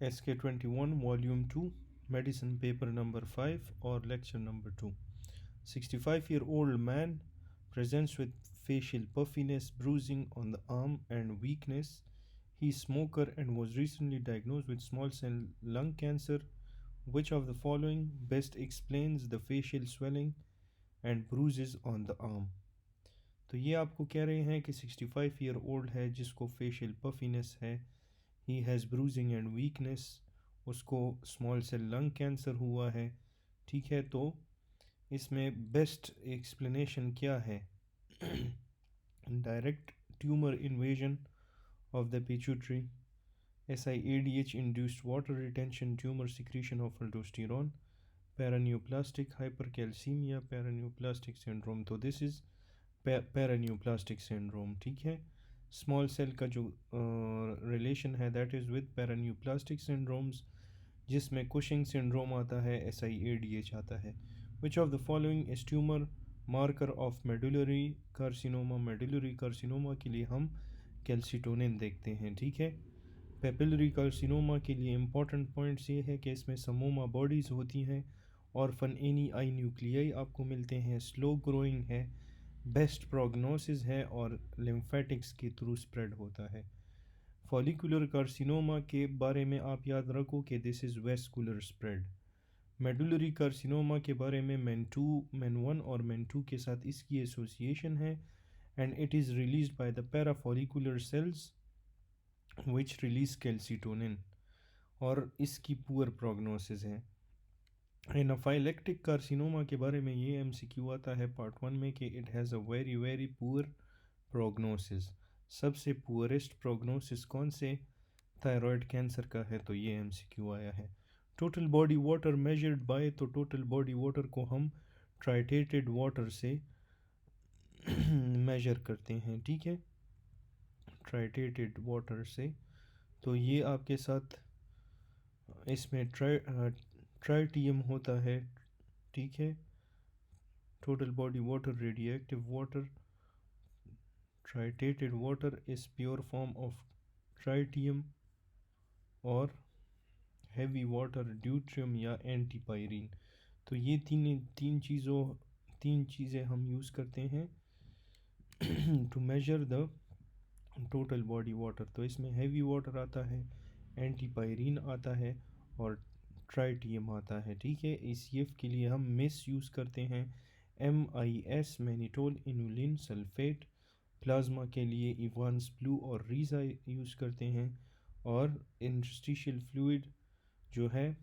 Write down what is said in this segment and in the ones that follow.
SK21 Volume 2 Medicine Paper Number 5 or Lecture Number 2. 65-year-old man presents with facial puffiness, bruising on the arm and weakness. He is smoker and was recently diagnosed with small cell lung cancer. Which of the following best explains the facial swelling and bruises on the arm? तो ये आपको कह रहे हैं कि 65 year old है जिसको facial puffiness है, he has bruising and weakness, उसको स्मॉल सेल लंग कैंसर हुआ है। ठीक है, तो इसमें बेस्ट एक्सप्लेनेशन क्या है? Direct tumour invasion of the pituitary, SIADH induced water retention, tumor secretion of aldosterone, paraneoplastic hypercalcemia, paraneoplastic syndrome। तो दिस इज़ पैरान्यूप्लास्टिक सिंड्रोम। ठीक है, स्मॉल सेल का जो रिलेशन है दैट इज़ विद पैरान्यूप्लास्टिक सिंड्रोम्स, जिसमें कुशिंग सिंड्रोम आता है, SIADH आता है। विच of the following is tumour marker of medullary carcinoma? Medullary carcinoma के लिए हम कैल्सिटोनिन देखते हैं। ठीक है, पेपिलरी कार्सिनोमा के लिए इम्पॉर्टेंट पॉइंट्स ये है कि इसमें समोमा बॉडीज़ होती हैं, ऑर्फन एनी आई न्यूक्लियाई आपको मिलते हैं, स्लो ग्रोइंग है, बेस्ट प्रोग्नोसिस है और लिम्फेटिक्स के थ्रू स्प्रेड होता है। फॉलिकुलर कार्सिनोमा के बारे में आप याद रखो कि this is vascular spread. Medullary carcinoma के बारे में MEN1 और MEN2 के साथ इसकी एसोसिएशन है and it is released by the parafollicular cells which release calcitonin, और इसकी पुअर प्रोग्नोसिस है। एनाफाइलेक्टिक कार्सिनोमा के बारे में ये MCQ आता है पार्ट 1 में कि it has a very very poor prognosis. सबसे पुअरेस्ट प्रोग्नोसिस कौन से थायराइड कैंसर का है? तो ये MCQ आया है। Total body water measured by, तो टोटल बॉडी वाटर को हम ट्राइटेटेड वाटर से मेजर करते हैं। ठीक है, ट्राइटेटेड वाटर से। तो ये आपके साथ इसमें ट्राइटियम होता है। ठीक है, total body water, radioactive water, tritiated water is pure form of tritium, और हैवी वाटर ड्यूट्रियम या एंटीपायरीन। तो ये तीन चीज़ें हम यूज़ करते हैं to measure the total body water. तो इसमें हैवी वाटर आता है, एंटीपायरीन आता है और ट्राइटियम आता है। ठीक है, ACF के लिए हम मिस यूज़ करते हैं MIS, mannitol inulin sulphate. Plasma के लिए इवांस ब्लू और रीज़ा यूज़ करते हैं, और इंटरस्टिशियल फ्लूइड जो है,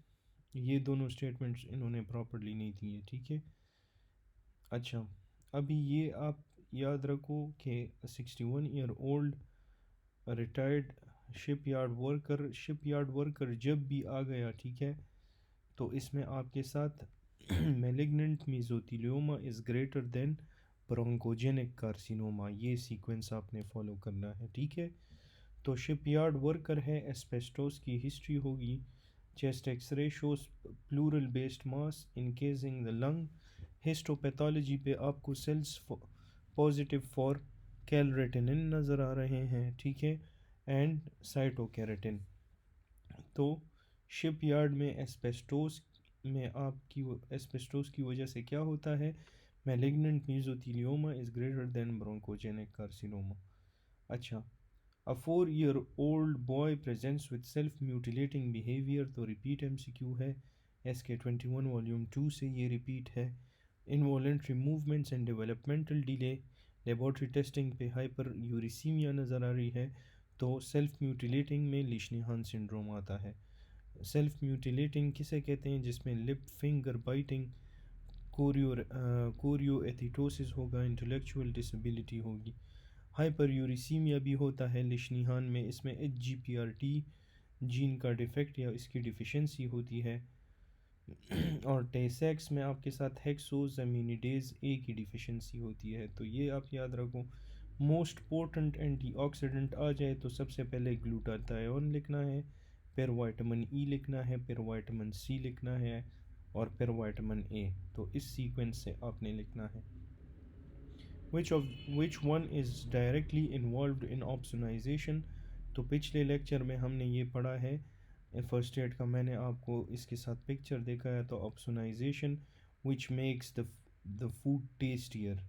ये दोनों स्टेटमेंट्स इन्होंने प्रॉपर्ली नहीं दिए। ठीक है, अच्छा, अभी ये आप याद रखो कि 61 year old retired ship yard worker जब भी आ गया, ठीक है, तो इसमें आपके साथ malignant mesothelioma is greater than bronchogenic carcinoma, ये सीक्वेंस आपने फॉलो करना है। ठीक है, तो शिप यार्ड वर्कर है, एस्पेस्टोस की हिस्ट्री होगी, chest x ray shows pleural based mass encasing the lung, histopathology पे आपको सेल्स पॉजिटिव फॉर कैलरेटिनिन नज़र आ रहे हैं। ठीक है, एंड साइटोकेरेटिन। तो शिप यार्ड में एस्पेस्टोस की वजह से क्या होता है? Malignant mesothelioma is greater than bronchogenic carcinoma. अच्छा, A 4-year-old boy presents with self-mutilating behavior, तो रिपीट MCQ है, SK21 वॉल्यूम 2 से ये रिपीट है। Involuntary movements and developmental delay, laboratory testing पे हाइपर यूरिसीमिया नज़र आ रही है, तो सेल्फ म्यूटिलेटिंग में लिशनिहान सिंड्रोम आता है। सेल्फ म्यूटिलेटिंग किसे कहते हैं? जिसमें लिप फिंगर बाइटिंग, कोरियो एथिटोसिस होगा, इंटेलेक्चुअल डिसेबिलिटी होगी। हाइपर यूरिसीमिया भी होता है लिशनिहान में, इसमें HGPRT जीन का डिफेक्ट या इसकी डिफिशेंसी होती है। और टेसेक्स में आपके साथ हेक्सोज़ैमिनिडेज़ A की डिफिशेंसी होती है। तो ये आप याद रखो। मोस्ट पोटेंट एंटीऑक्सीडेंट आ जाए तो सबसे पहले ग्लूटाथायोन लिखना है, फिर विटामिन E लिखना है, फिर विटामिन C लिखना है, और फिर विटामिन A। तो इस सीक्वेंस से आपने लिखना है। which one is directly involved in opsonization? तो पिछले लेक्चर में हमने ये पढ़ा है फर्स्ट एड का मैंने आपको इसके साथ पिक्चर देखा है। तो opsonisation which makes the food tastier,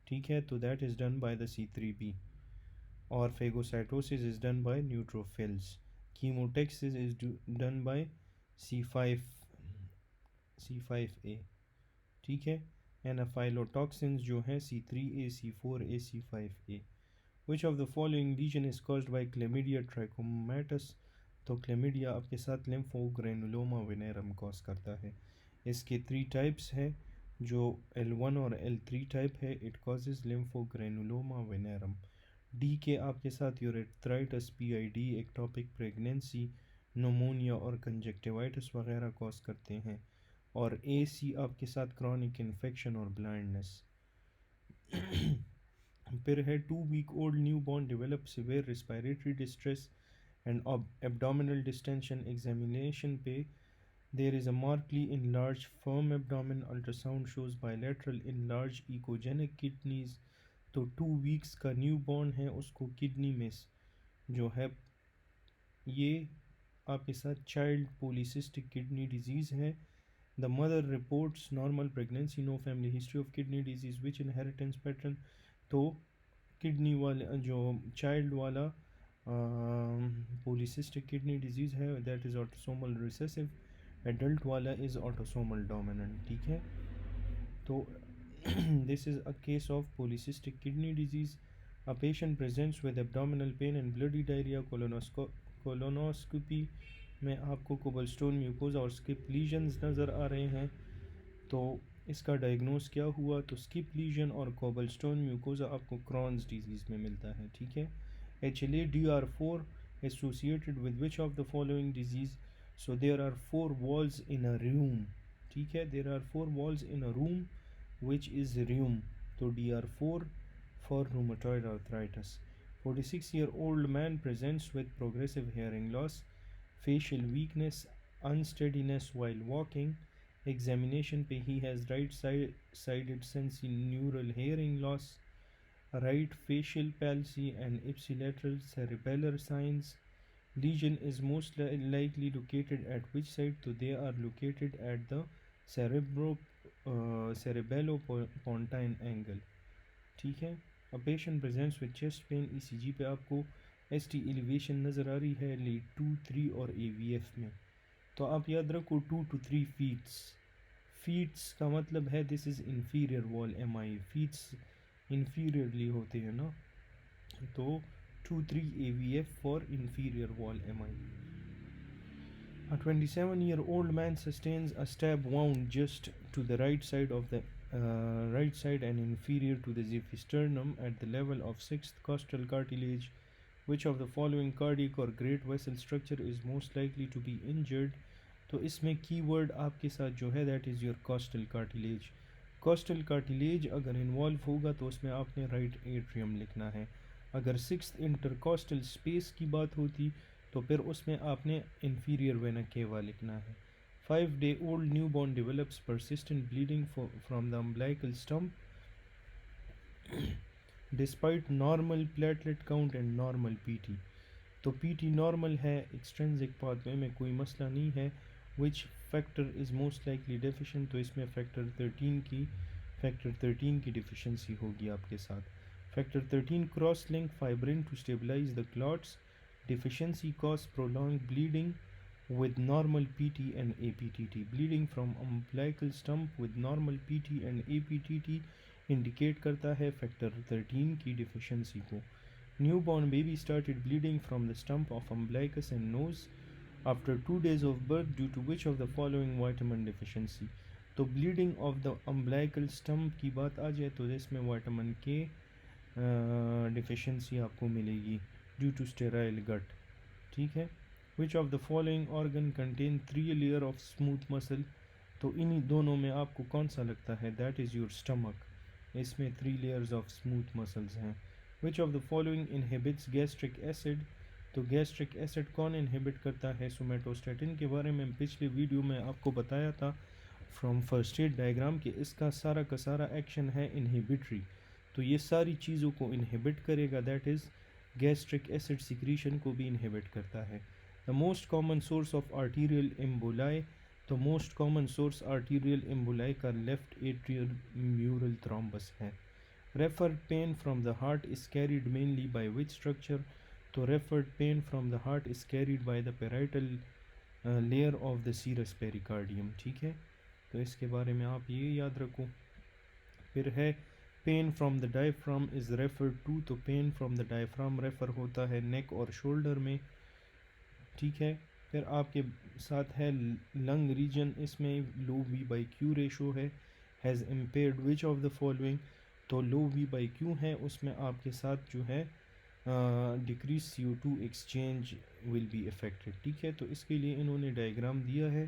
ठीक है, तो that is done by the C3b। और phagocytosis is done by neutrophils. Chemotaxis is done by C5 C5a, ठीक है। एनाफाइलोटॉक्सिन्स जो हैं C3a C4a C5a। Which of the following lesion is caused by chlamydia trachomatis, तो chlamydia आपके साथ लिम्फोग्रेनुलोमा वेनेरम cause करता है। इसके 3 टाइप्स है, जो L1 और L3 टाइप है, इट कॉजेज लिम्फोग्रेनुलोमा वेनेरम। डी के आपके साथ urethritis PID ectopic pregnancy pneumonia और कंजक्टिवाइटिस वगैरह कॉज करते हैं। और AC आपके साथ क्रॉनिक इन्फेक्शन और ब्लाइंडनेस। फिर है 2 week old newborn develop severe respiratory distress and abdominal distension। Examination पे there is a markedly enlarged firm abdomen, ultrasound shows bilateral enlarged ecogenic kidneys। तो 2 weeks का न्यूबॉर्न है, उसको किडनी में जो है ये आपके साथ चाइल्ड पॉलीसिस्टिक किडनी डिजीज़ है। The mother reports normal pregnancy, no family history of kidney disease which inheritance pattern. तो किडनी वाले जो चाइल्ड वाला पॉलीसिस्टिक किडनी डिजीज़ है that is autosomal recessive. Adult वाला इज़ ऑटोसोमल डोमिनेंट, ठीक है। तो this is a case of polycystic kidney disease. A patient presents with abdominal pain and bloody diarrhea। colonoscopy में आपको कोबलस्टोन म्यूकोजा और skip lesions नज़र आ रहे हैं। तो इसका डायग्नोस क्या हुआ, तो स्किप लीजन और कोबलस्टोन म्यूकोजा आपको क्रॉन्स डिजीज़ में मिलता है, ठीक है। HLA-DR4 associated with which of the following disease. So there are 4 walls in a room, ठीक है, there are 4 walls in a room which is rheum। तो DR4 for rheumatoid arthritis। 46-year-old man presents with progressive hearing loss, facial weakness, unsteadiness while walking। Examination पे he has right-sided sensorineural hearing loss, right facial palsy and ipsilateral cerebellar signs। Lesion is most likely located at which site, तो they are located at the cerebellopontine angle, ठीक है। A patient presents with chest pain। ECG पे आपको ST elevation नज़र आ रही है lead 2, 3 और AVF में। तो आप याद रखो 2 to 3 feet। फीट्स का मतलब है this is inferior wall MI। फीट्स inferiorly होते हैं ना, तो 2-3 AVF for inferior wall MI। A 27-year-old man sustains a stab wound just to the right side of the right side and inferior to the xiphisternum at the level of 6th costal cartilage। Which of the following cardiac or great vessel structure is most likely to be injured। तो इसमें keyword आपके साथ जो है that is your costal cartilage. Costal cartilage अगर involve होगा तो उसमें आपने राइट एट्रियम लिखना है। अगर 6th इंटरकॉस्टल स्पेस की बात होती तो फिर उसमें आपने इंफीरियर वेना केवा लिखना है। 5-day-old newborn develops persistent bleeding from the umbilical stump despite normal platelet count and normal PT। तो PT नॉर्मल है, एक्सट्रेंसिक पाथवे में कोई मसला नहीं है। Which factor is most likely deficient, तो इसमें फैक्टर 13 की डिफिशेंसी होगी आपके साथ। Factor 13 cross link fibrin to stabilise the clots. Deficiency cause prolong bleeding with normal PT and APTT। bleeding from umbilical stump with normal PT and APTT indicate करता है factor 13 की deficiency को। Newborn baby started bleeding from the stump of umbilicus and nose after 2 days of birth due to which of the following vitamin deficiency। तो bleeding of the umbilical stump की बात आ जाए तो इसमें विटामिन के deficiency आपको मिलेगी ड्यू टू स्टेराइल गट, ठीक है। विच of the following organ contain 3 layer of smooth muscle. तो इन्हीं दोनों में आपको कौन सा लगता है, दैट इज़ योर स्टमक। इसमें 3 लेयर्स ऑफ स्मूथ मसल्स हैं। विच of the following inhibits gastric acid. तो गैस्ट्रिक एसिड कौन इनहिबिट करता है, सोमेटोस्टेटिन के बारे में पिछले वीडियो में आपको बताया था फ्रॉम फर्स्ट एड डायग्राम कि इसका सारा का सारा एक्शन है इनहिबिटरी। तो ये सारी चीज़ों को इनहिबिट करेगा, that is gastric acid secretion को भी इनहिबिट करता है। The most common source of arterial emboli, the most common source arterial emboli का left atrial mural thrombus है. Referred pain from the heart is carried mainly by which structure? तो referred pain from the heart is carried by the parietal layer of the serous pericardium. ठीक है, तो इसके बारे में आप ये याद रखो. फिर है pain from the diaphragm is referred to, तो pain from the diaphragm refer होता है नेक और शोल्डर में. ठीक है, फिर आपके साथ है लंग रीजन, इसमें लो वी बाई क्यू रेशो है. Has impaired which of the following, तो लो वी बाई क्यू है, उसमें आपके साथ जो है decrease CO2 exchange will be affected. ठीक है, तो इसके लिए इन्होंने डायग्राम दिया है,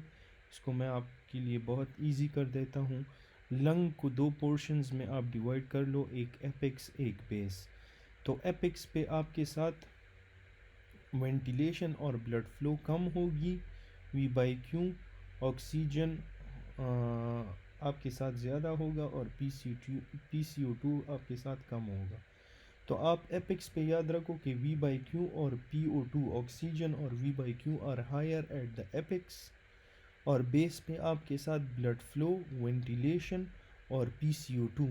इसको मैं आपके लिए बहुत इजी कर देता हूँ. लंग को दो पोर्शंस में आप डिवाइड कर लो, एक एपेक्स एक बेस. तो एपेक्स पे आपके साथ वेंटिलेशन और ब्लड फ्लो कम होगी, वी बाई क्यू ऑक्सीजन आपके साथ ज़्यादा होगा और PCO2 आपके साथ कम होगा. तो आप एपिक्स पे याद रखो कि V बाई क्यू और PO2 ऑक्सीजन और V by Q are higher at the apex, और बेस पे आपके साथ ब्लड फ्लो, वेंटिलेशन और PCO2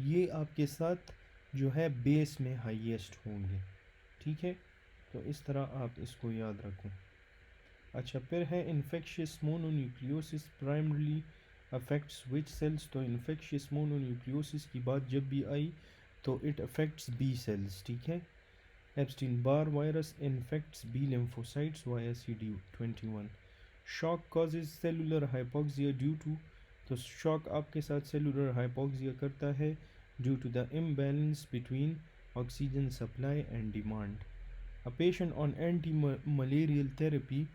ये आपके साथ जो है बेस में हाईएस्ट होंगे. ठीक है, तो इस तरह आप इसको याद रखो. अच्छा, फिर है इन्फेक्शियस मोनोन्यूक्लियोसिस प्राइमरली अफेक्ट्स विच सेल्स. तो इन्फेक्शियस मोनोन्यूक्लियोसिस की बात जब भी आई तो इट अफेक्ट्स बी सेल्स. ठीक है, Epstein Barr virus infects B lymphocytes via CD21. Shock causes cellular hypoxia due to, तो शॉक आपके साथ सेलुलर हाइपोक्सिया करता है due to the imbalance between oxygen supply and demand. A patient on anti malarial therapy,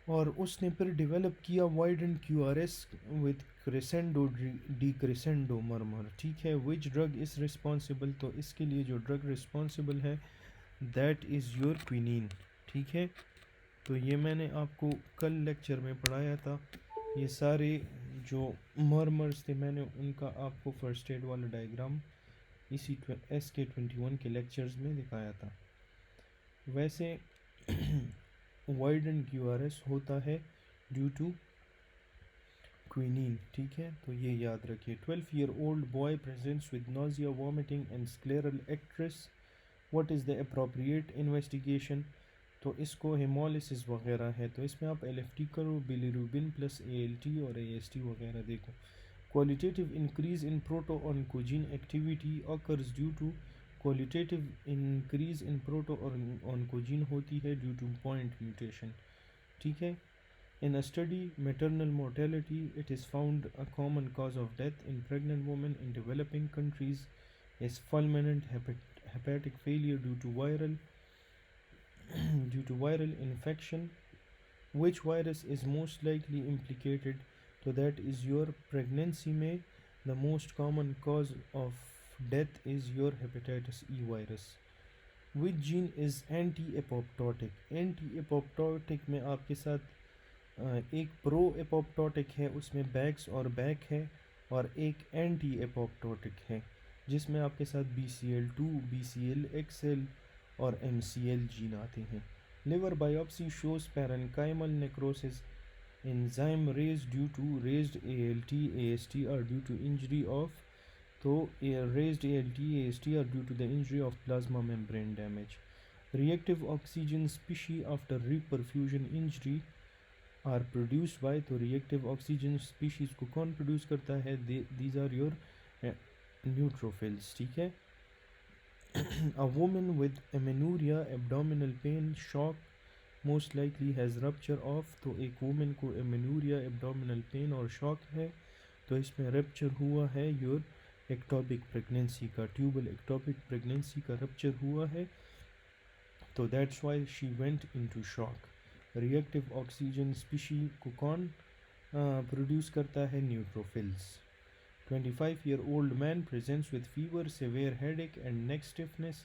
और उसने फिर develop किया widened QRS with crescendo decrescendo murmur. ठीक है, विच ड्रग इज़ रिस्पॉन्सिबल, तो इसके लिए जो ड्रग रिस्पॉन्सिबल है दैट इज़ योर क्विनीन. ठीक है, तो ये मैंने आपको कल लेक्चर में पढ़ाया था. ये सारे जो मर्मर्स थे मैंने उनका आपको फर्स्ट एड वाला डायग्राम इसी SK21 के लेक्चर्स में दिखाया था. वैसे वाइडेंड QRS होता है ड्यू टू क्विनीन. ठीक है, तो ये याद रखिए. 12-year-old boy presents with nausea, vomiting and scleral actress. What is the appropriate investigation, तो इसको हेमोलिसिस वगैरह है, तो इसमें आप LFT करो, बिलीरुबिन प्लस ALT और AST वगैरह देखो. Qualitative increase in protooncogene activity occurs due to, qualitative increase in protooncogene होती है ड्यू टू पॉइंट म्यूटेशन. ठीक है, in a study maternal mortality it is found a common cause of death in pregnant women in developing countries is fulminant hepatic failure due to viral infection. Which virus is most likely implicated, so that is your pregnancy में the most common cause of death is your hepatitis E virus. Which gene is anti-apoptotic, anti-apoptotic में आपके साथ एक pro apoptotic है, उसमें backs और back है, और एक एंटी एपोप्टोटिक है जिसमें आपके साथ BCL2, BCLXL और MCL जीन आते हैं. Liver biopsy shows parenchymal necrosis, enzyme raised due to raised ALT, AST are due to injury of, तो raised ALT, AST are due to the injury of plasma membrane damage. Reactive oxygen species after reperfusion injury are produced by, तो reactive oxygen species को कौन produce करता है, these are your neutrophils. ठीक है, a woman with amenorrhea, abdominal pain, shock most likely has rupture of, तो एक woman को amenorrhea, abdominal pain और shock है, तो इसमें rupture हुआ है your ectopic pregnancy का, tubal ectopic pregnancy का rupture हुआ है, तो that's why she went into shock. reactive oxygen species को कौन produce करता है, neutrophils. 25-year-old man presents with fever, severe headache and neck stiffness.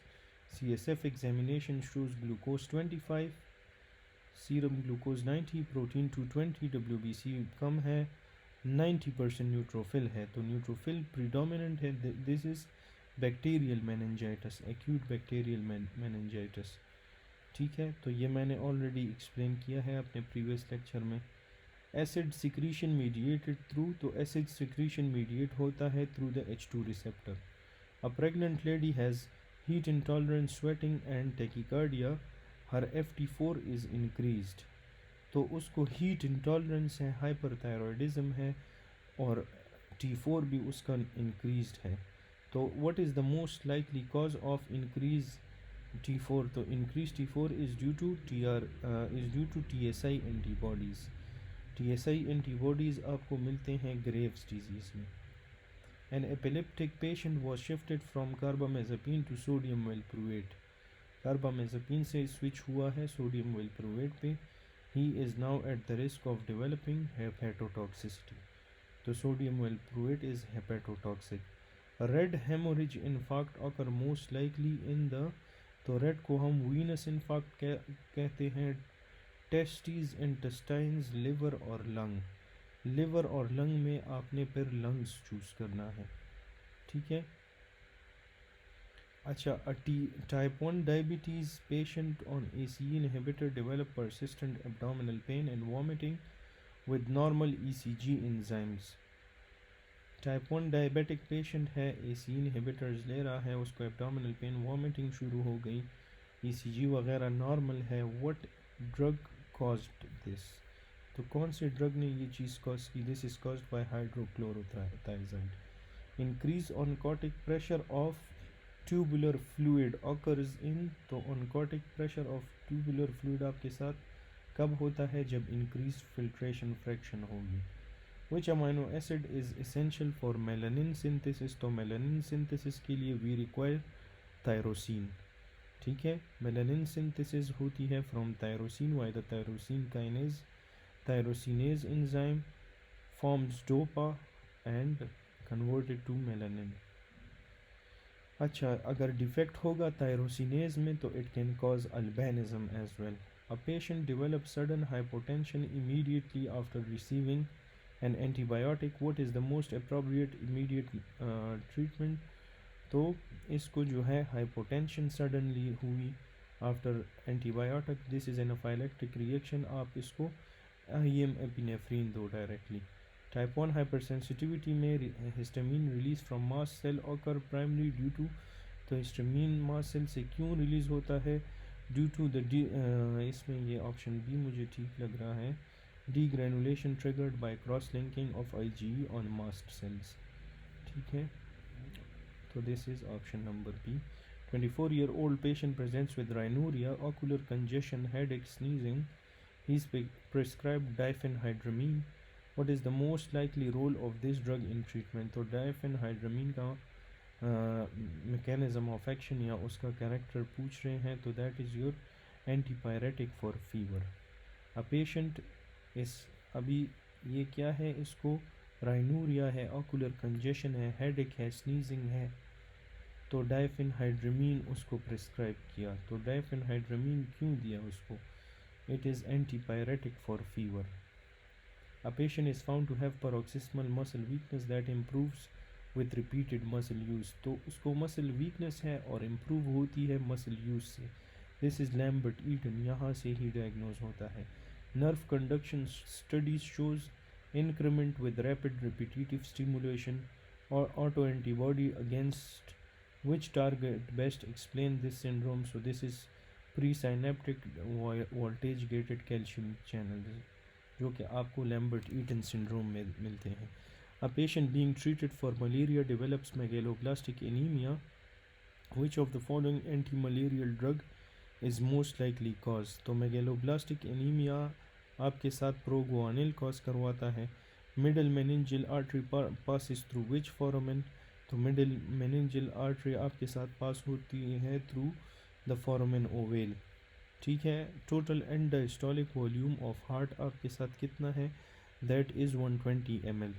CSF examination shows glucose 25, serum glucose 90, protein 220, WBC कम है, 90% neutrophil है, तो न्यूट्रोफिल प्रीडोमिनेंट है. This is bacterial meningitis, acute bacterial meningitis. ठीक है, तो ये मैंने ऑलरेडी एक्सप्लेन किया है अपने प्रीवियस लेक्चर में। एसिड सिक्रीशन मीडिएटेड थ्रू, तो एसिड सिक्रीशन मीडिएट होता है through the H2 receptor. A pregnant lady has heat intolerance, sweating and tachycardia, her FT4 is increased. तो उसको हीट इंटॉलरेंस है, हाइपरथायरॉयडिज्म है, और T4 भी उसका इंक्रीज्ड है। तो what is the most likely cause of increase T4? तो increase T4 is due to TSI antibodies. TSI antibodies आपको मिलते हैं ग्रेव्स डिजीज़ में। An epileptic patient was shifted from carbamazepine to sodium valproate. Carbamazepine से switch हुआ है sodium valproate पे। He is now at the risk of developing hepatotoxicity. तो sodium valproate is hepatotoxic. Red haemorrhage infarct occur most likely in the, तो red को हम venous infarct कहते हैं। टेस्टीज, इंटेस्टाइन्स, लिवर और लंग। लिवर और lung में आपने फिर लंग्स चूज़ करना है, ठीक है। अच्छा, type 1 diabetes patient on ACE inhibitor develop persistent abdominal pain and vomiting with normal ECG enzymes। Type 1 diabetic patient है, ACE inhibitors ले रहा है, उसको abdominal pain, vomiting शुरू हो गई, ECG वगैरह नॉर्मल है। what drug caused this? तो कौन से ड्रग ने ये चीज़ कॉज की? This is caused by hydrochlorothiazide. Increase oncotic pressure of tubular fluid occurs in, तो oncotic pressure of tubular fluid आपके साथ कब होता है? जब इंक्रीज फिल्ट्रेशन फ्रैक्शन होगी। Which amino acid is essential for melanin synthesis? तो मेलानिन सिंथेसिस के लिए वी रिक्वायर थायरोसिन, ठीक है। मेलानिन सिंथेसिस होती है from thyroxine, why the tyrosinase enzyme forms DOPA and converted to melanin। अच्छा, अगर डिफेक्ट होगा थायरोसिनेज में तो it can cause albinism as well. A patient develop sudden hypotension immediately after receiving an antibiotic, what is the most appropriate immediate treatment? तो इसको जो है hypotension suddenly हुई after antibiotic, this is anaphylactic reaction, आप इसको IM epinephrine दो directly. Type 1 hypersensitivity में histamine release from mast cell occur primary due to, तो हिस्टामिन मास्ट सेल से क्यों रिलीज होता है? ड्यू टू द इसमें ये ऑप्शन बी मुझे ठीक लग रहा है, degranulation triggered by cross linking of IgE on mast cells, ठीक है। तो this is option number B. 24-year-old patient presents with rhinuria, ocular congestion, headache, sneezing. He is prescribed diphenhydramine. What is the most likely role of this drug in treatment? तो diphenhydramine का mechanism of action या उसका character पूछ रहे हैं, तो that is your antipyretic for fever। A patient is, अभी ये क्या है? इसको राइनूरिया है, ocular congestion है, headache है, sneezing है, तो डाइफेनहाइड्रामीन उसको प्रिस्क्राइब किया। तो डाइफेनहाइड्रामीन क्यों दिया उसको? It is antipyretic for fever. A patient is found to have paroxysmal muscle weakness that improves with repeated muscle use। तो उसको muscle weakness है और improve होती है muscle use से। This is Lambert-Eaton, यहाँ से ही diagnose होता है। Nerve conduction studies shows increment with rapid repetitive stimulation or autoantibody against which target best explain this syndrome? So this is presynaptic voltage gated calcium channel, जो कि आपको Lambert Eaton syndrome में मिलते हैं। A patient being treated for malaria develops megaloblastic anaemia, which of the following anti malarial drug is most likely cause? तो megaloblastic anaemia आपके साथ proguanil cause करवाता है। Middle meningeal artery passes through which foramen? तो middle meningeal artery आपके साथ पास होती है थ्रू द फोरामेन ओवेल, ठीक है। Total end diastolic volume of heart आपके साथ कितना है? That is 120 ml।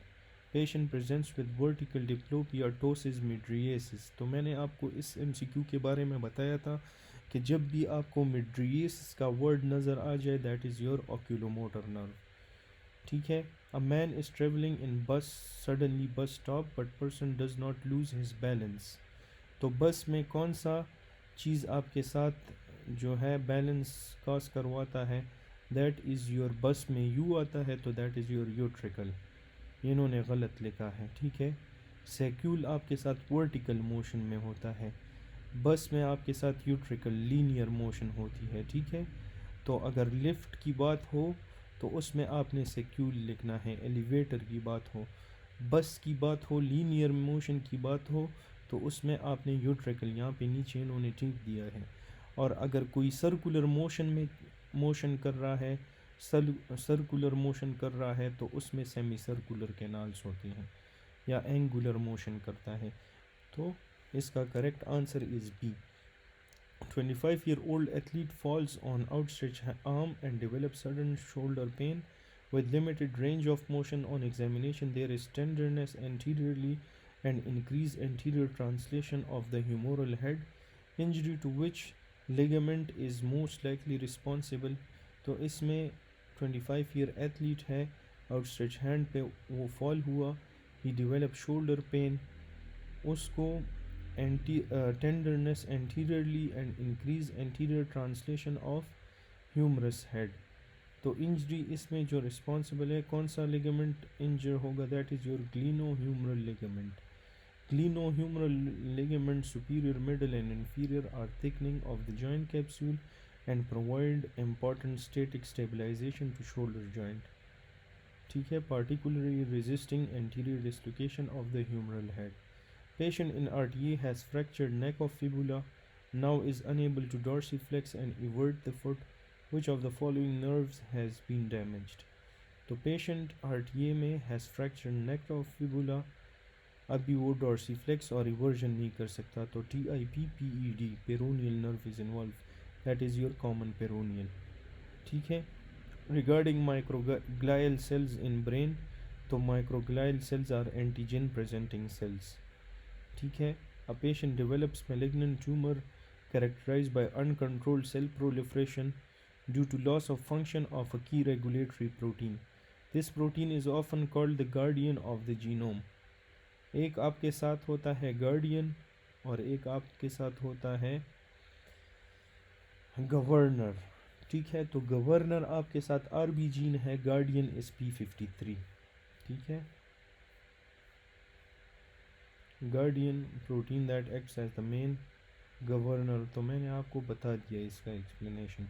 Patient presents with vertical diplopia ptosis mydriasis. तो मैंने आपको इस MCQ के बारे में बताया था कि जब भी आपको मिड्रिएसिस का वर्ड नज़र आ जाए, that is your oculomotor nerve, ठीक है। A man is travelling in bus, suddenly bus stop but person does not lose his balance. तो बस में कौन सा चीज़ आपके साथ जो है बैलेंस काज करवाता है, दैट इज़ योर, बस में यू आता है तो दैट इज़ योर यूट्रिकल, इन्होंने गलत लिखा है, ठीक है। सेक्यूल आपके साथ वर्टिकल मोशन में होता है, बस में आपके साथ यूट्रिकल लीनियर मोशन होती है, ठीक है। तो अगर लिफ्ट की बात हो तो उसमें आपने सेक्यूल लिखना है, एलिवेटर की बात हो, बस की बात हो, लीनियर मोशन की बात हो तो उसमें आपने यूट्रिकल, यहाँ पे नीचे इन्होंने ठीक दिया है। और अगर कोई सर्कुलर मोशन में मोशन कर रहा है, सर्कुलर मोशन कर रहा है तो उसमें सेमी सर्कुलर कैनाल्स होते हैं, या एंगुलर मोशन करता है। तो इसका correct answer is B. 25-year-old athlete falls on outstretched arm and develops sudden shoulder pain with limited range of motion. On examination, there is tenderness anteriorly and increased anterior translation of the humeral head, injury to which ligament is most likely responsible. तो इसमें 25 year athlete है, outstretch hand पे वो fall हुआ, ही develop shoulder pain, उसको tenderness anteriorly and increase anterior translation of humerus head। तो injury इसमें जो रिस्पॉन्सिबल है, कौन सा लिगामेंट इंजर होगा, that is your glenohumeral ligament. Glenohumeral ligament superior, middle and inferior are thickening of the joint capsule and provide important static stabilization to shoulder joint, ठीक है, particularly resisting anterior dislocation of the humeral head। Patient in RTA has fractured neck of fibula, now is unable to dorsiflex and evert the foot. Which of the following nerves has been damaged? तो patient RTA में has fractured neck of fibula, अभी वो dorsiflex और eversion नहीं कर सकता, तो TIP-PED peroneal nerve is involved, that is your common peroneal, ठीक है। Regarding microglial cells in brain, तो microglial cells are antigen presenting cells, ठीक है। A patient develops malignant tumor characterized by uncontrolled cell proliferation due to loss of function of a key regulatory protein. This protein is often called the guardian of the genome। एक आपके साथ होता है guardian और एक आपके साथ होता है गवर्नर, ठीक है। तो गवर्नर आपके साथ RB जीन है, guardian is P53, ठीक है। Guardian protein that acts as the main governor, तो मैंने आपको बता दिया इसका explanation.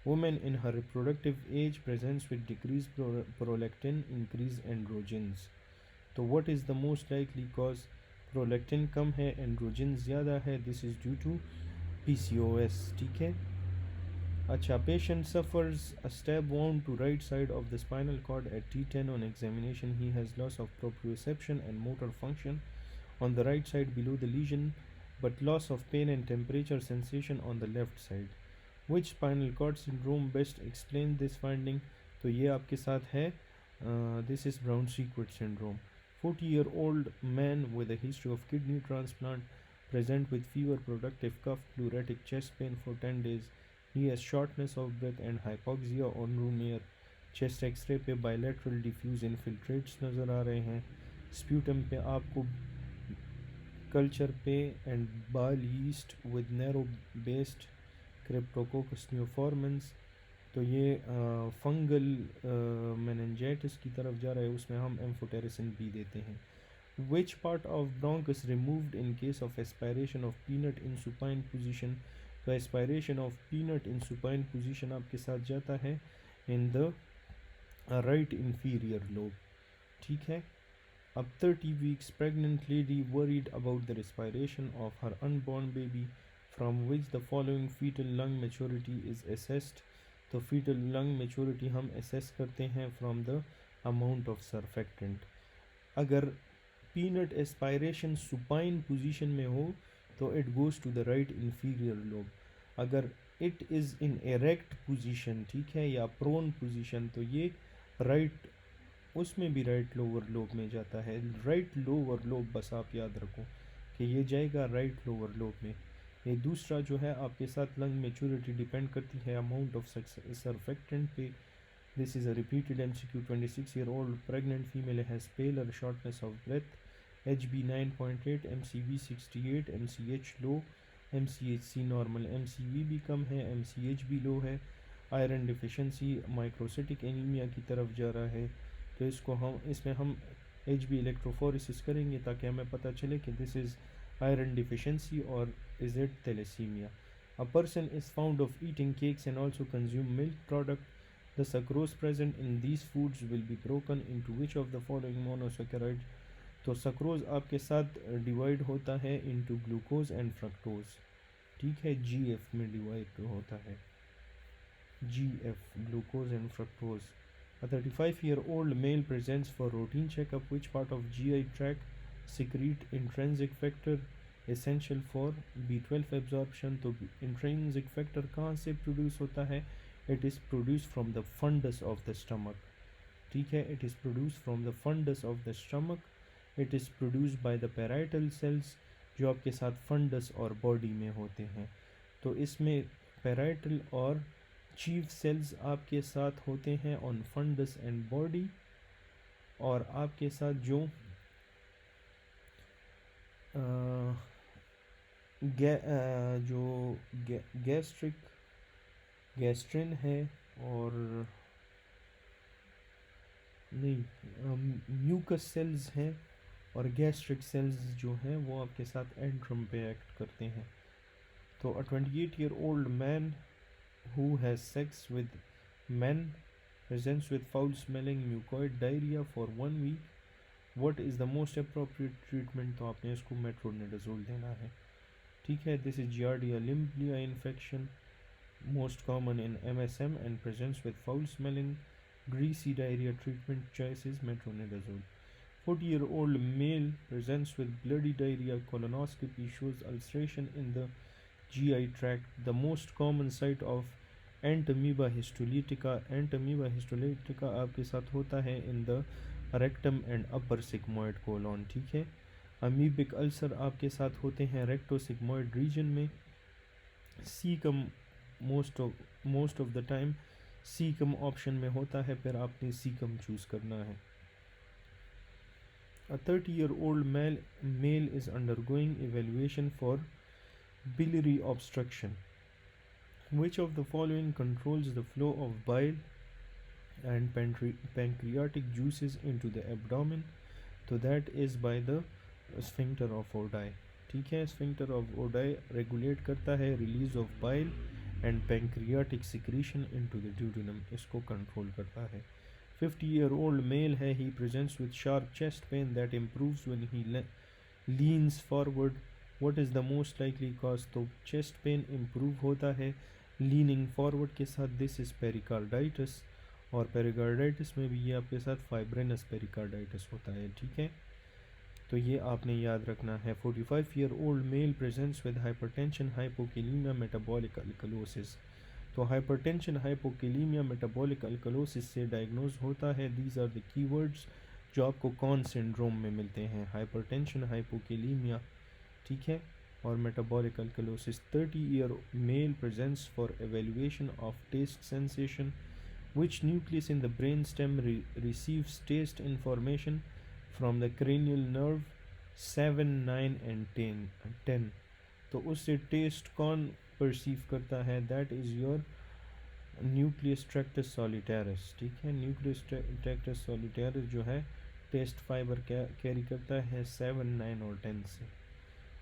Women in her reproductive age presents with decrease prolactin, increase androgens. तो what is the most likely cause, prolactin कम है, एंड्रोजन ज़्यादा है, this is due to PCOS, ठीक है। अच्छा, patient suffers a stab wound to right side of the spinal cord at T10 on examination. He has loss of proprioception and motor function on the right side below the lesion, but loss of pain and temperature sensation on the left side. Which spinal cord syndrome best explains this finding? तो ये आपके साथ है, this is Brown-Sequard syndrome। 40-year-old man with a history of kidney transplant present with fever, productive cough, pleuritic chest pain for 10 days. He has shortness of breath and hypoxia on room air। Chest x-ray पे bilateral diffuse infiltrates नज़र आ रहे हैं, sputum पे आपको culture पे and ball yeast with narrow based cryptococcus neoformans. तो ये फंगल मेनिंजाइटिस की तरफ जा रहा है, उसमें हम एम्फोटेरिसिन भी देते हैं। Which part of bronchus removed in case of aspiration of peanut in supine position. तो aspiration of peanut in supine position आपके साथ जाता है in the right inferior lobe, ठीक है। A 30 weeks pregnant lady worried about the respiration of her unborn baby, from which the following fetal lung maturity is assessed। तो fetal lung maturity हम assess करते हैं from the amount of surfactant। अगर peanut aspiration supine position में हो तो it goes to the right inferior lobe। अगर it is in erect position, ठीक है, या prone position, तो ये right, उसमें भी राइट लोअर लोब में जाता है। राइट लोअर लोब, बस आप याद रखो कि ये जाएगा राइट लोअर लोब में। ये दूसरा जो है आपके साथ लंग मेच्योरिटी डिपेंड करती है अमाउंट ऑफ सर्फेक्टेंट पे। This is a repeated MCQ। 26-year-old pregnant female has pallor, shortness of breath, HB 9.8, MCV 68, MCH low, MCHC normal, MCV भी कम है, MCH भी लो है, आयरन डिफिशेंसी माइक्रोसिटिक एनीमिया की तरफ जा रहा है। तो इसमें हम HB इलेक्ट्रोफोरेसिस करेंगे ताकि हमें पता चले कि दिस इज़ आयरन डिफिशेंसी और is it thalassemia. A person is found of eating cakes and also consume milk product. The sucrose present in these foods will be broken into which of the following monosaccharide? तो sucrose आपके साथ divide होता है into glucose and fructose, ठीक है, GF में divide होता है, GF glucose and fructose. A 35-year-old male presents for routine checkup. Which part of GI tract secrete intrinsic factor essential for B12 absorption? तो intrinsic factor कहाँ से produce होता है? It is produced from the fundus of the stomach, ठीक है, it is produced from the fundus of the stomach. It is produced by the parietal cells जो आपके साथ फंडस और बॉडी में होते हैं। तो इसमें पैराइटल और चीफ सेल्स आपके साथ होते हैं ऑन फंडस एंड बॉडी, और आपके साथ जो गैस्ट्रिन है और नहीं म्यूकस सेल्स हैं, और गैस्ट्रिक सेल्स जो हैं वो आपके साथ एंट्रम पे एक्ट करते हैं। तो a 28-year-old man who has sex with men presents with foul smelling mucoid diarrhea for 1 week. What is the most appropriate treatment? तो आपने इसको मेट्रोनिडाजोल देना है, ठीक है। This is Giardia limblia infection, most common in MSM and presents with foul smelling greasy diarrhea. Treatment choice is metronidazole. 40-year-old male presents with bloody diarrhea. Colonoscopy shows ulceration in the GI tract. The most common site of Entamoeba histolytica, Entamoeba histolytica आपके साथ होता है in the rectum and upper sigmoid colon, ठीक है। Amoebic ulcer आपके साथ होते हैं रेक्टोसिग्मोइड रीजन में। Caecum most of the time caecum option में होता है, फिर आपने सीकम चूज़ करना है। A 30-year-old male is undergoing evaluation for biliary obstruction. Which of the following controls the flow of bile and pancreatic juices into the abdomen? तो that is by the sphincter of Oddi, ठीक है। sphincter of Oddi regulate करता है release of bile and pancreatic secretion into the duodenum, इसको control करता है। 50-year-old male है, he presents with sharp chest pain that improves when he leans forward. What is the most likely cause? तो chest pain improve होता है leaning forward के साथ। This is pericarditis, और पेरिकार्डाइटिस में भी ये आपके साथ फाइब्रेनस पेरिकार्डाइटिस होता है, ठीक है। तो ये आपने याद रखना है। 45-year-old male presents with hypertension hypokalaemia metabolic alkalosis. तो हाइपरटेंशन हाइपोकेलीमिया मेटाबॉलिक अल्कलोसिस से डायग्नोज होता है। दीज आर द कीवर्ड्स जो आपको कौन सिंड्रोम में मिलते हैं, हाइपरटेंशन हाइपोकेलीमिया, ठीक है, और metabolic alkalosis. 30-year male presents for evaluation of taste sensation. Which nucleus in the brain stem receives taste information from the cranial nerve 7, 9 and 10? तो उससे टेस्ट कौन परसीव करता है? That is your nucleus tractus solitarius, ठीक है। Nucleus tractus सॉलिटैरिस जो है test fibre carry करता है 7, 9 और 10 से।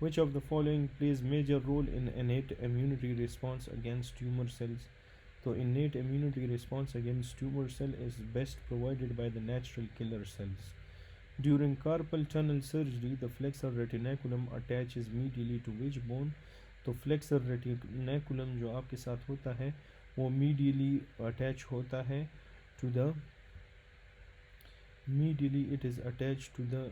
Which of the following plays major role in innate immunity response against tumor cells? So innate immunity response against tumor cell is best provided by the natural killer cells. During carpal tunnel surgery, the flexor retinaculum attaches medially to which bone? तो flexor retinaculum जो आपके साथ होता है वो medially attach होता है to the medially it is attached to the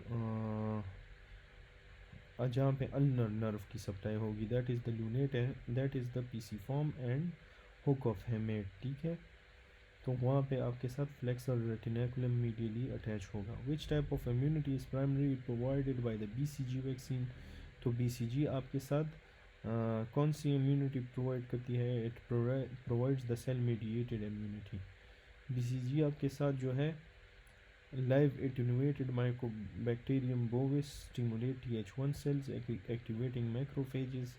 जहाँ पे अल्नर नर्व की सप्लाई होगी, दैट इज़ द लूनेट है, that is the pisiform and hook of hamate, ठीक है। तो वहाँ पे आपके साथ फ्लेक्सर रेटिनाकुलम मीडियली अटैच होगा। Which type of immunity is primary provided by the BCG vaccine? तो BCG आपके साथ कौन सी इम्यूनिटी प्रोवाइड करती है? It provides the cell mediated immunity. BCG आपके साथ जो है live attenuated mycobacterium bovis stimulate Th1 cells activating macrophages.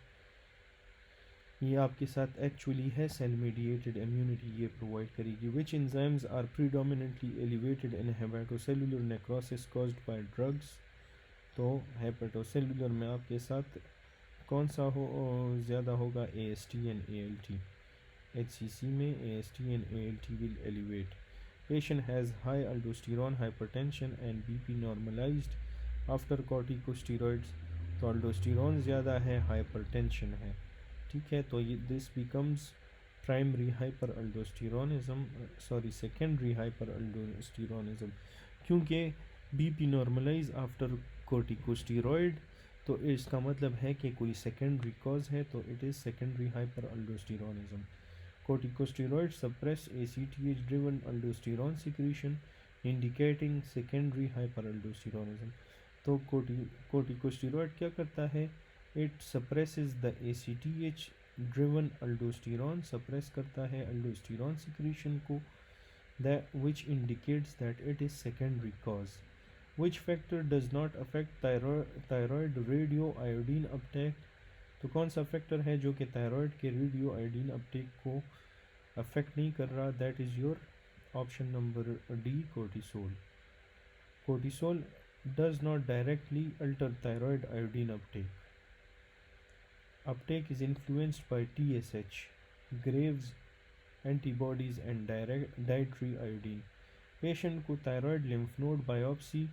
ये आपके साथ एक्चुअली है सेल मीडिएटेड इम्यूनिटी ये प्रोवाइड करेगी। Which enzymes are predominantly elevated in hepatocellular necrosis caused by drugs. तो हेपेटोसेलुलर में आपके साथ कौन सा हो ज़्यादा होगा, AST एंड ALT। HCC में AST and ALT will elevate. Patient has high aldosterone, hypertension and BP normalized after corticosteroids। तो aldosterone ज़्यादा है, hypertension है, ठीक है। तो ये this becomes primary hyper aldosteronism, sorry secondary hyper aldosteronism, क्योंकि बीपी नॉर्मलाइज आफ्टर कोर्टिकोस्टेरॉइड। तो इसका मतलब है कि कोई सेकेंडरी कॉज है, तो it is secondary hyper aldosteronism. Corticosteroids suppress ACTH driven aldosterone secretion indicating secondary hyperaldosteronism। तो corticosteroid क्या करता है, it suppresses the ACTH driven aldosterone, suppress करता है aldosterone secretion को, that which indicates that it is secondary cause। Which factor does not affect thyroid radioiodine uptake। तो कौन सा फैक्टर है जो कि थायराइड के रेडियो आयोडीन अपटेक को अफेक्ट नहीं कर रहा, that is your option number D, cortisol. Cortisol does not directly alter thyroid iodine Uptake. Uptake is influenced by TSH, Graves antibodies and dietary iodine. Patient को thyroid lymph node biopsy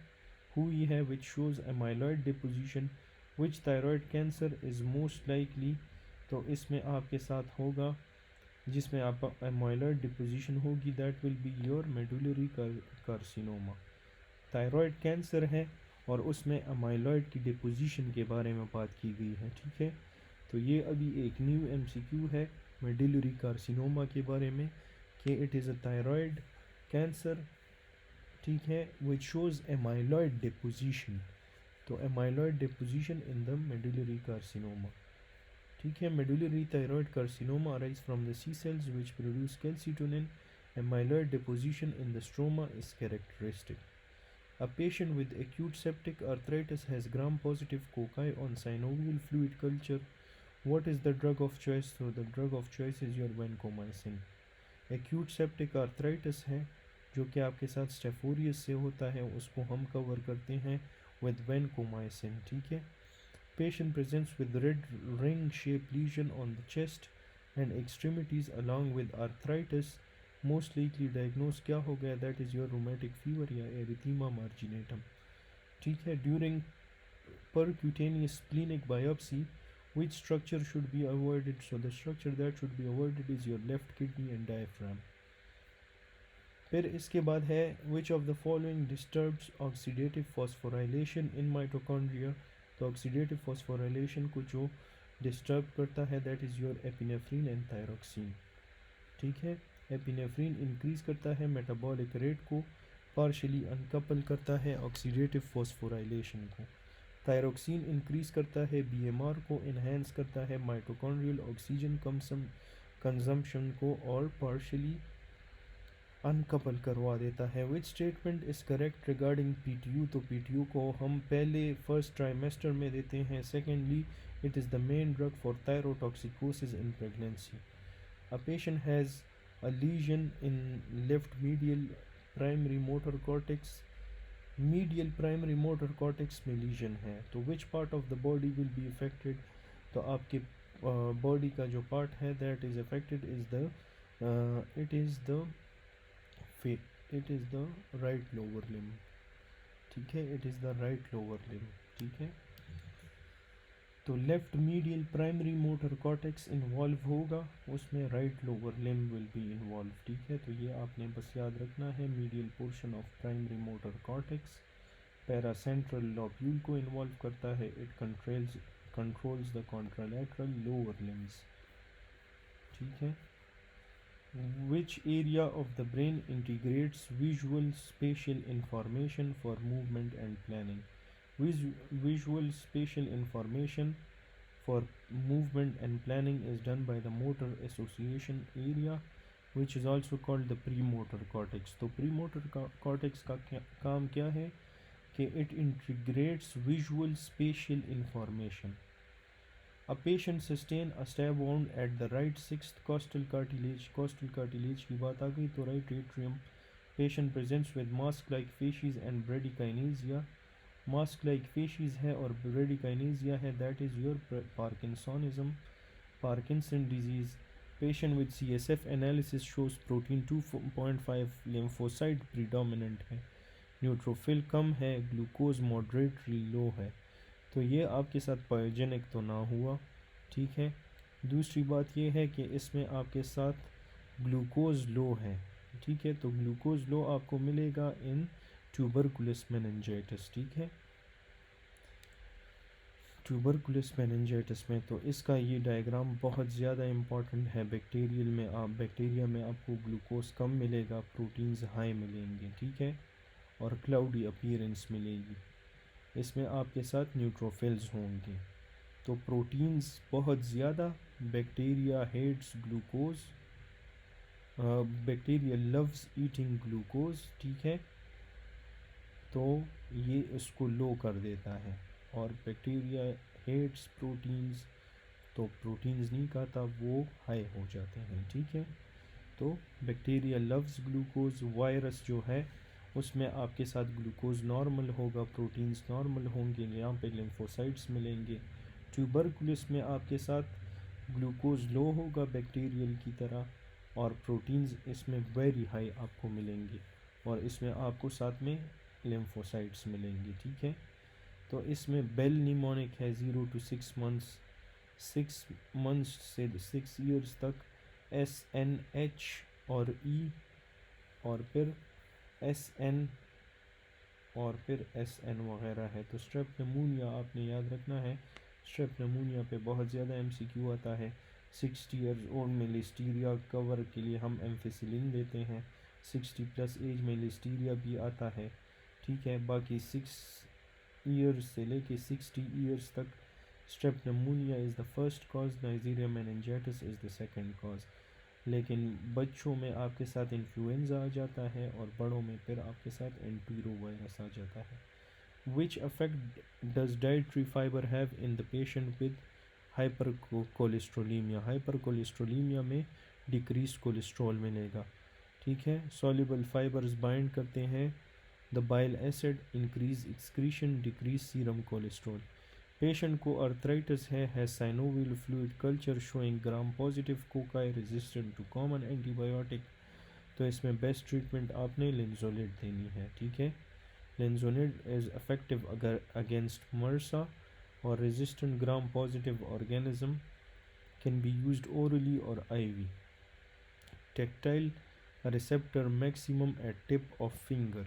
हुई है which shows amyloid deposition. Which thyroid cancer is most likely. तो इसमें आपके साथ होगा जिसमें आप एमाइलॉइड डिपोजिशन होगी, that will be your medullary carcinoma. Thyroid cancer है और उसमें एमाइलॉइड की डिपोजिशन के बारे में बात की गई है, ठीक है। तो ये अभी एक न्यू MCQ है मेडुलरी कार्सिनोमा के बारे में कि it is a thyroid cancer, ठीक है, विच शोज एमाइलॉइड डिपोजिशन। तो amyloid deposition in the medullary carcinoma, ठीक है। Medullary thyroid carcinoma arise from the C cells which produce calcitonin। Amyloid deposition in the stroma is characteristic. A patient with acute septic arthritis has gram-positive cocci on synovial fluid culture. What is the drug of choice? So the drug of choice is your vancomycin। Acute septic arthritis है जो कि आपके साथ स्टेफोरियस से होता है, उसको हम कवर करते हैं with vancomycin, ठीक है। Patient presents with red ring-shaped lesion on the chest and extremities along with arthritis। Most likely diagnosed क्या हो गया, that is your rheumatic fever या erythema marginatum, ठीक है। During percutaneous splenic biopsy, which structure should be avoided? So the structure that should be avoided is your left kidney and diaphragm। फिर इसके बाद है which of the following disturbs oxidative phosphorylation in mitochondria। तो oxidative phosphorylation को जो disturb करता है that is your epinephrine and thyroxine, ठीक है। एपिनेफ्रीन इंक्रीज करता है मेटाबॉलिक रेट को, पार्शली अनकपल करता है ऑक्सीडेटिव फॉस्फोराइलेशन को। थायरोक्सिन इंक्रीज करता है BMR को, इन्हेंस करता है माइटोकॉन्ड्रियल ऑक्सीजन कंजम्पशन को और पार्शली अनकपल करवा देता है। Which statement is correct regarding PTU। तो PTU को हम पहले फर्स्ट ट्राइमेस्टर में देते हैं। Secondly it is the main drug for thyrotoxicosis in pregnancy. A patient has a lesion in left medial primary motor cortex. Medial primary motor cortex में legion है, तो विच part of the body will be affected. तो आपके body का जो part है that is affected is the it is the right lower limb, ठीक है। It is the right lower limb, ठीक है। तो left medial primary motor cortex involve होगा, उसमें right lower limb will be involve, ठीक है। तो ये आपने बस याद रखना है, medial portion of primary motor cortex paracentral lobule को इन्वॉल्व करता है। It controls the contralateral lower limbs, ठीक है। Which area of the brain integrates visual spatial information for movement and planning? Visual spatial information for movement and planning is done by the motor association area, which is also called the premotor cortex। तो premotor cortex का काम क्या है कि it integrates visual spatial information। A patient sustain a stab wound at the right sixth costal cartilage. Costal cartilage की बात आ गई तो right atrium. Patient presents with mask-like facies and bradykinesia. Mask-like facies है और bradykinesia है. That is your Parkinsonism, Parkinson disease. Patient with CSF analysis shows protein 2.5 lymphocyte predominant है. Neutrophil कम है, glucose moderately लो है. तो ये आपके साथ पायोजेनिक तो ना हुआ, ठीक है. दूसरी बात ये है कि इसमें आपके साथ ग्लूकोज लो है, ठीक है. तो ग्लूकोज लो आपको मिलेगा इन ट्यूबरकुलस मेनिंजाइटिस, ठीक है. ट्यूबरकुलस मेनिंजाइटिस में तो इसका ये डायग्राम बहुत ज़्यादा इम्पॉर्टेंट है. बैक्टीरिया में आपको ग्लूकोज कम मिलेगा, प्रोटीन्स हाई मिलेंगे, ठीक है, और क्लाउडी अपीयरेंस मिलेगी. इसमें आपके साथ न्यूट्रोफिल्स होंगे. तो प्रोटीन्स बहुत ज़्यादा. Bacteria hates glucose, bacteria loves eating glucose, ठीक है. तो ये इसको लो कर देता है. और बैक्टीरिया हेट्स प्रोटीन्स, तो प्रोटीन्स नहीं खाता, वो हाई हो जाते हैं, ठीक है. तो बैक्टीरिया लव्स ग्लूकोज. वायरस जो है उसमें आपके साथ ग्लूकोज नॉर्मल होगा, प्रोटीन्स नॉर्मल होंगे, यहाँ पे लिम्फोसाइट्स मिलेंगे. ट्यूबरकुलस में आपके साथ ग्लूकोज लो होगा बैक्टीरियल की तरह, और प्रोटीन्स इसमें वेरी हाई आपको मिलेंगे, और इसमें आपको साथ में लिम्फोसाइट्स मिलेंगे, ठीक है. तो इसमें बेल निमोनिक है 0 to 6 months, 6 months से 6 years तक. SNH और E, और फिर SN, और फिर SN वगैरह है. तो स्ट्रेप नमूनिया आपने याद रखना है. स्ट्रेप नमूनिया पे बहुत ज़्यादा MCQ आता है. 60 years old में लिस्टीरिया कवर के लिए हम एम्फिसिलिन देते हैं. 60+ एज में लिस्टीरिया भी आता है, ठीक है. बाकी 6 years से लेके 60 years तक strep pneumonia is the first cause, Neisseria meningitis is the second cause. लेकिन बच्चों में आपके साथ इन्फ्लुएंजा आ जाता है, और बड़ों में फिर आपके साथ एंटीरो वायरस आ जाता है. Which affect does dietary fibre have in the patient with hypercholesterolemia. Hypercholesterolemia में डिक्रीज कोलेस्ट्रॉल मिलेगा, ठीक है. सॉल्युबल फाइबर्स बाइंड करते हैं the bile acid, increase excretion, decrease serum cholesterol. Patient को अर्थराइटिस है synovial fluid culture showing gram positive cocci resistant to common antibiotic. तो इसमें बेस्ट ट्रीटमेंट आपने लिंजोलिड देनी है, ठीक है. लिंजोलिड इज़ इफेक्टिव अगेंस्ट मर्सा और resistant gram positive organism. Can be used orally और IV. Tactile receptor maximum at tip of finger.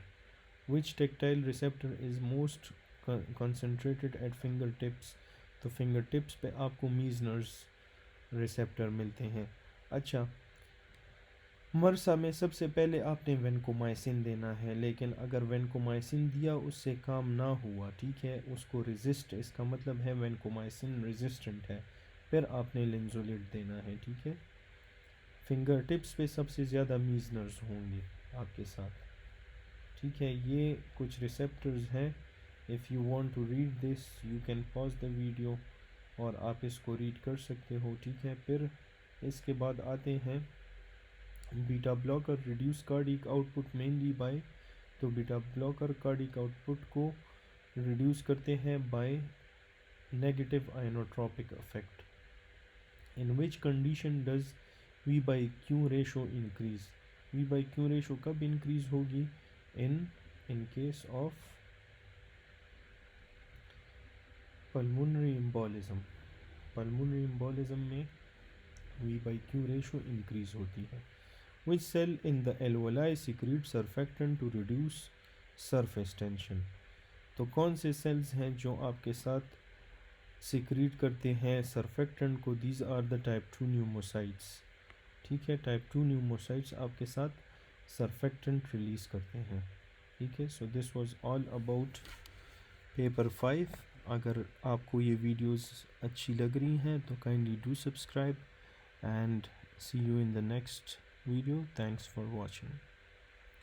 Which tactile receptor is most concentrated at fingertips? तो फिंगर टिप्स पे आपको मीजनर्स रिसेप्टर मिलते हैं. अच्छा, मरसा में सबसे पहले आपने वेनकोमाइसिन देना है, लेकिन अगर वेनकोमाइसिन दिया उससे काम ना हुआ, ठीक है, उसको रेजिस्ट, इसका मतलब है वेनकोमाइसिन रेजिस्टेंट है, फिर आपने लिंजोलिड देना है, ठीक है. फिंगर टिप्स पे सबसे ज़्यादा मीजनर्स होंगे आपके साथ, ठीक है. ये कुछ रिसेप्टर्स हैं. If you want to read this you can pause the video और आप इसको रीड कर सकते हो, ठीक है. फिर इसके बाद आते हैं beta blocker reduce cardiac output mainly by. तो बीटा ब्लॉकर कार्डिक आउटपुट को रिड्यूस करते हैं by negative inotropic effect. In which condition does V/Q ratio increase. V/Q ratio कब इंक्रीज होगी? In case of pulmonary embolism. Pulmonary embolism में V/Q ratio increase होती है. Which cell in the alveoli secrete surfactant to reduce surface tension. तो कौन से sales हैं जो आपके साथ सिक्रीट करते हैं सर्फेक्टेंट को? These are the type 2 pneumocytes, ठीक है. टाइप 2 न्यूमोसाइट्स आपके साथ सर्फेक्टेंट रिलीज़ करते हैं, ठीक है. So this was all about paper 5. अगर आपको ये वीडियोस अच्छी लग रही हैं तो kindly do subscribe and see you in the next video. Thanks for watching.